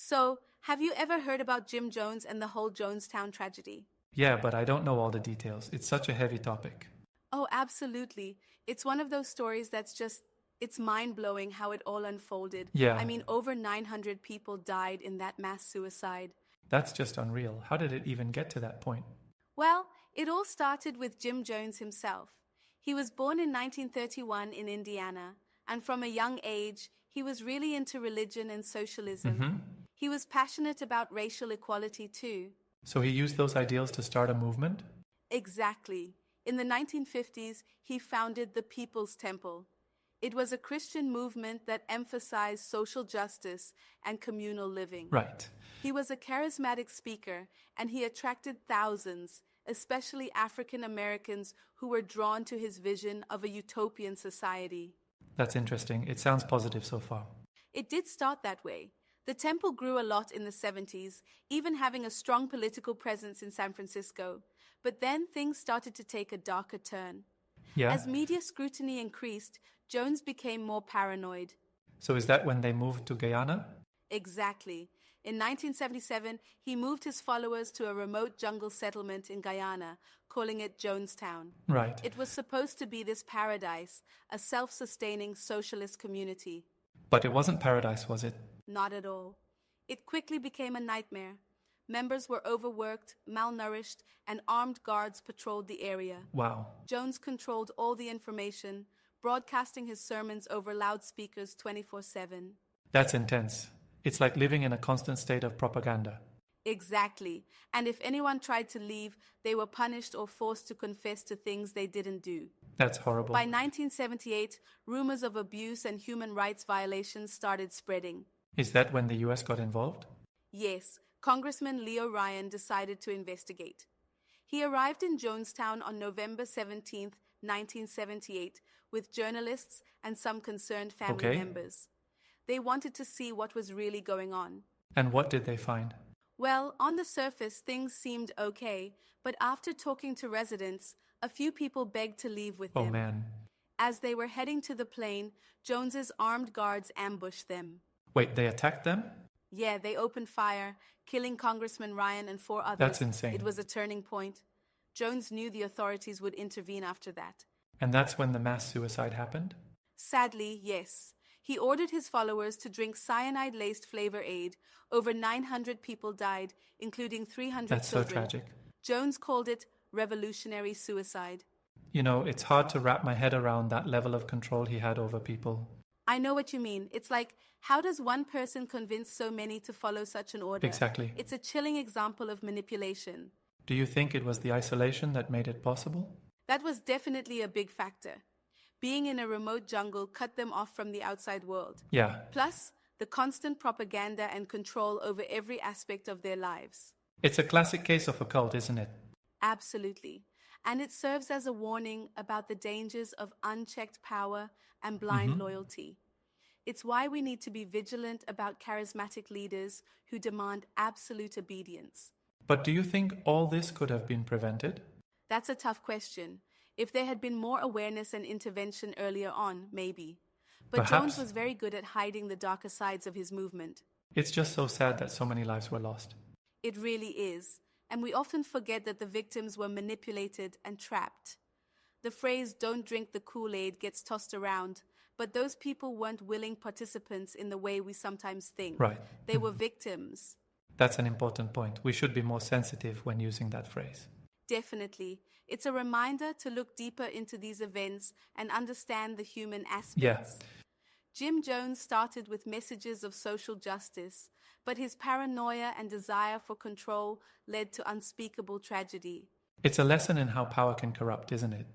So, have you ever heard about Jim Jones and the whole Jonestown tragedy? Yeah, but I don't know all the details. It's such a heavy topic. Oh, absolutely. It's one of those stories it's mind blowing how it all unfolded. I Yeah, mean, over 900 people died in that mass suicide. that's just unreal. How did it even get to that point? Well, it all started with Jim Jones himself. He was born in 1931 in Indiana, and from a young age, he was really into religion and socialism. Hmm. He was passionate about racial equality too. So he used those ideals to start a movement? Exactly. In the 1950s, he founded the People's Temple. It was a Christian movement that emphasized social justice and communal living. Right. He was a charismatic speaker, and he attracted thousands, especially African Americans who were drawn to his vision of a utopian society. That's interesting. It sounds positive so far. It did start that way. The temple grew a lot in the 70s, even having a strong political presence in San Francisco. But then things started to take a darker turn. Yeah? As media scrutiny increased, Jones became more paranoid. So is that when they moved to Guyana? Exactly. In 1977, he moved his followers to a remote jungle settlement in Guyana, calling it Jonestown. Right. It was supposed to be this paradise, a self-sustaining socialist community. But it wasn't paradise, was it? Not at all. It quickly became a nightmare. Members were overworked, malnourished, and armed guards patrolled the area. Wow. Jones controlled all the information, broadcasting his sermons over loudspeakers 24/7. That's intense. It's like living in a constant state of propaganda. Exactly. And if anyone tried to leave, they were punished or forced to confess to things they didn't do. That's horrible. By 1978, rumors of abuse and human rights violations started spreading. Is that when the US got involved? Yes, Congressman Leo Ryan decided to investigate. He arrived in Jonestown on November 17, 1978, with journalists and some concerned family Okay. members. They wanted to see what was really going on. And what did they find? Well, on the surface, things seemed okay, but after talking to residents, a few people begged to leave with Oh him. man. As they were heading to the plane, Jones's armed guards ambushed them. Wait, they attacked them? Yeah, they opened fire, killing Congressman Ryan and 4 others. That's insane. It was a turning point. Jones knew the authorities would intervene after that. And that's when the mass suicide happened? Sadly, yes. He ordered his followers to drink cyanide-laced flavor aid. Over 900 people died, including 300 That's so children. tragic. Jones called it revolutionary suicide. You know, it's hard to wrap my head around that level of control he had over people. I know what you mean. It's like, how does one person convince so many to follow such an order? Exactly. It's a chilling example of manipulation. Do you think it was the isolation that made it possible? That was definitely a big factor. Being in a remote jungle cut them off from the outside world. Yeah. Plus, the constant propaganda and control over every aspect of their lives. It's a classic case of a cult, isn't it? Absolutely. And it serves as a warning about the dangers of unchecked power and blind loyalty. It's why we need to be vigilant about charismatic leaders who demand absolute obedience. But do you think all this could have been prevented? That's a tough question. If there had been more awareness and intervention earlier on, maybe. But Perhaps. Jones was very good at hiding the darker sides of his movement. It's just so sad that so many lives were lost. It really is. And we often forget that the victims were manipulated and trapped. The phrase, "don't drink the Kool-Aid," gets tossed around, but those people weren't willing participants in the way we sometimes think. Right. They were victims. That's an important point. We should be more sensitive when using that phrase. Definitely. It's a reminder to look deeper into these events and understand the human aspects. Yeah. Jim Jones started with messages of social justice, but his paranoia and desire for control led to unspeakable tragedy. It's a lesson in how power can corrupt, isn't it?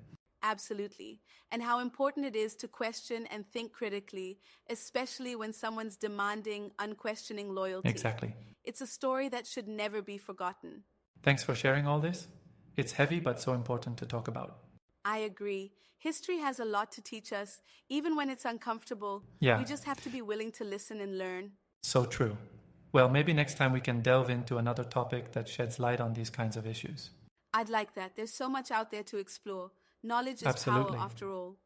Absolutely. And how important it is to question and think critically, especially when someone's demanding unquestioning loyalty. Exactly. It's a story that should never be forgotten. Thanks for sharing all this. It's heavy but so important to talk about. I agree. History has a lot to teach us, even when it's uncomfortable. Yeah. We just have to be willing to listen and learn. So true. Well, maybe next time we can delve into another topic that sheds light on these kinds of issues. I'd like that. There's so much out there to explore. Knowledge is Absolutely. power after all.